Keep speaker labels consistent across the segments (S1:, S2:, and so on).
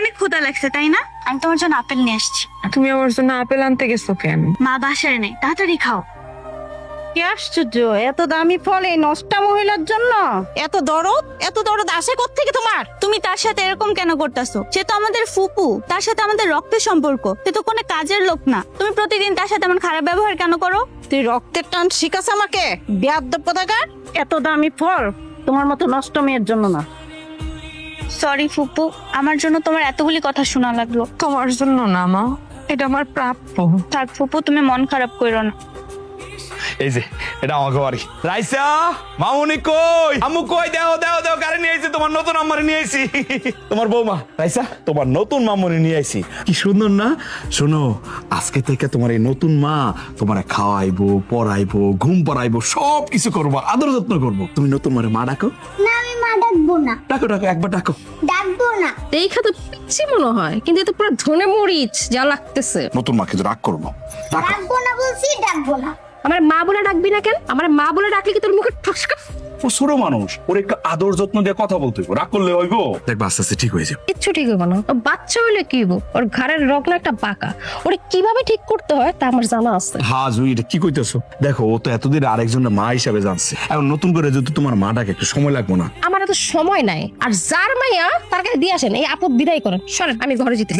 S1: অনেক ক্ষুধা লাগছে তাই না? আমি তোমার জন্য আপেল নিয়ে আসছি।
S2: তুমি আমার জন্য আপেল আনতে গেছো কেন?
S1: মা বাসায় নেই, তাড়াতাড়ি খাও।
S3: কি আশ্চর্য, এত দামি ফল এই নষ্টা মহিলার জন্য? এত দরদ আসে কোত্থেকে তোমার?
S1: তুমি তার সাথে এরকম কেন করতেছো? সে তো আমাদের ফুপু, তার সাথে আমাদের রক্তের সম্পর্ক, সে তো কোনো কাজের লোক না। তুমি প্রতিদিন তার সাথে এমন খারাপ ব্যবহার কেন করো?
S3: তুই রক্তের টান শিখাস আমাকে? বেয়াদ্দব কোথাকার! এত দামি ফল তোমার মতো নষ্ট মেয়ের জন্য না।
S1: সরি ফুপু, আমার জন্য তোমার এতগুলি কথা শোনা লাগলো।
S2: তোমার জন্য না মা, এটা আমার প্রাপ্য।
S1: থাক ফুপু, তুমি মন খারাপ করো না।
S4: এই যে এটা আমাকে বাড়ি। রাইসা মামুনি কই, আম্মু কই, দেও দেও দেও, গাড়ি নিয়ে আইছি, তোমার নতুন আম্মারে নিয়ে আইছি। তোমার বৌমা রাইসা তোমার নতুন মামুনি নিয়ে আইছি। কি সুন্দর না? শোনো, আজকে থেকে তোমার এই নতুন মা তোমারে খাওয়াইবো, পড়াইবো, ঘুম পাড়াইবো, সব কিছু করবো, আদর যত্ন করবো। তুমি নতুন মারে মা ডাকো।
S5: না আমি মা ডাকবো না।
S4: ডাকো ডাকো, একবার ডাকো।
S5: ডাকবো না।
S6: দেখা তো পিচ্ছি মনে হয়, কিন্তু এত পুরো ধনে মরিচ যা লাগতেছে।
S4: নতুন মাকে তো রাগ করবো।
S5: ডাকবো না বলছি, ডাকবো না।
S6: আমার মা বলে ডাকবি না কেন? আমার মা বলে ডাকলে কি তোর মুখে ঠসকা?
S4: ও ছোট মানুষ, ওর একটু আদর যত্ন দিয়ে কথা বলতে হইব, রাগ করলে হইব। দেখবা আস্তে আস্তে ঠিক হয়ে যাবে।
S6: কিচ্ছু ঠিক হবে না। ও বাচ্চা হইলে কি হইব? ওর ঘাড়ের রগনা একটা বাঁকা, ওরে কিভাবে ঠিক করতে হয় তা আমার জানা আছে।
S4: হ্যাঁ জুই, এটা কি কইতেছো? দেখো, ও তো এতদিন আরেকজনের মা হিসাবে জানছে, এখন নতুন করে যদি তোমার মাটাকে একটু সময় লাগবে না?
S6: আমার এত সময় নাই। আর যার মাইয়া তার কাছে দিয়ে আসেন, এই আপদ বিদায় করেন। সরেন, আমি ঘরে যেতে।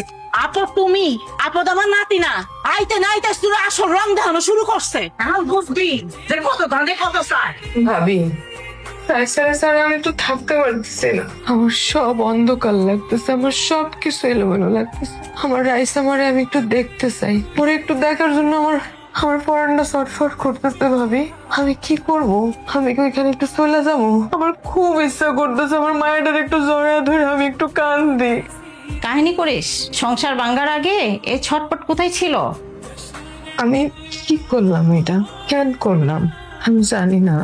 S3: আপদ তুমি? আপদ আমার নাতি না। আইতে নাইতে শুরু আসল রং দেখানো শুরু করছে। এখন বুঝবি যে কত ধানে কত চায়।
S2: ভাবি, রাইসার ছাড়া আমি তো থাকতে পারতেছি না। আমার সব অন্ধকার লাগতেছে, আমার সব কিছু এলোমেলো লাগতেছে। আমার রাইসা মারে আমি একটু দেখতে চাই, ওরে একটু দেখার জন্য আমার পরানটা ছটফট করতেছে। ভাবি, আমি কি করব? আমি কি ওইখানে একটু চলে যাবো? আমার খুব ইচ্ছা করতেছে আমার মায়ের একটু জড়িয়ে ধরে আমি একটু কান্দি।
S3: কাহিনী করিস? সংসার ভাঙার আগে এই ছটপট কোথায় ছিল?
S2: আমি কি করলাম এটা? কেন করলাম আমি জানি না।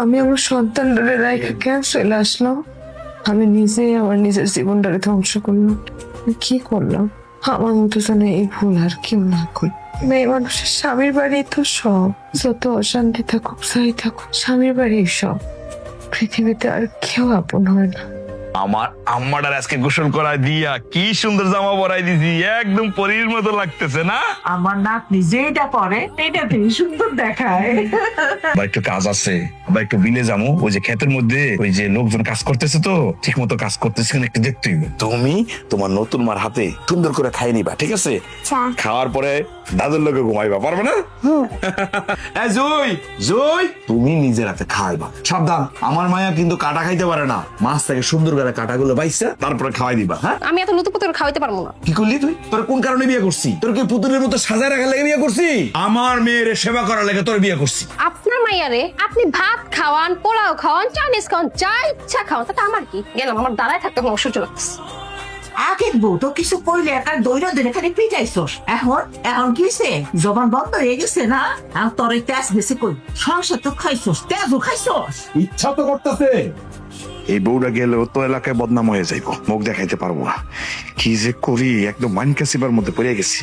S2: আমি আমার সন্তানটারে রাইখা কেন চলে আসলাম? আমি নিজেই আমার নিজের জীবনটারে ধ্বংস করলাম। আমি কি করলাম? আমার মতো যেন এই ভুল আর কেউ না করি। মেয়ে মানুষের স্বামীর বাড়ি তো সব, যত অশান্তি থাকুক যাই থাকুক, স্বামীর বাড়ি সব। পৃথিবীতে আর কেউ আপন হয় না।
S4: আমার আম্মাটার আজকে গোসল করাই দিয়া কি সুন্দর জামা পরাই দিছি, একদম পরীর মতো লাগতেছে না?
S7: আমার নাতনি যেটা পরে এটা থেকে সুন্দর দেখায়।
S4: আবার একটু কাজ আছে, আবার একটু বিলে যাবো। ওই যে ক্ষেতের মধ্যে ওই যে লোকজন কাজ করতেছে, তো ঠিক মতো কাজ করতেছে কিনা একটু দেখতে হইবে। তুমি তোমার নতুন মার হাতে সুন্দর করে খাই নিবা, ঠিক আছে? খাওয়ার পরে দাদুর লোকে ঘুমাইবা, পারবে না? জুই জুই, তুমি নিজের হাতে খাইবা, সাবধান। আমার মায়া কিন্তু কাটা খাইতে পারে না, মাছ থেকে সুন্দর করে কাটাগুলো বাইসা তারপরে খাওয়াই দিবা। হ্যাঁ,
S6: আমি এত লুতু পুতুর খাওয়াইতে পারবো না।
S4: কি করলি তুই? তোর কোন কারণে বিয়ে করছি? তোর কি পুতুলের মতো সাজায় রাখার লেগে বিয়ে করছি? আমার মেয়ের সেবা করার লেগে তোর বিয়ে করছি।
S6: আপনার মাইয়ারে আপনি ভাত খাওয়ান, পোলাও খাওয়ান, চাইনিজ খাওয়ান, যা ইচ্ছা খাওয়ান, তাতে আমার কি? গেলাম, আমার দাঁড়ায় থাকতে কোনো অসহ্য লাগতেছে।
S7: আগের বউ তো কিছু কইলে একা দৈরা ধরে খালি পিটাইছস। এখন কিসে জবান বন্ধ হয়ে গেছে না? আর তোর এই তেজ বেশি কই, সংসার তো খাইছস, তেজও খাইছস।
S4: ইচ্ছা তো করতেছে, এই বউটা গেলেও তো এলাকায় বদনাম হয়ে যাইব, মুখ দেখাইতে পারবো না। কি যে করি, একদম মাইনকাসিবার মধ্যে পড়ে গেছি।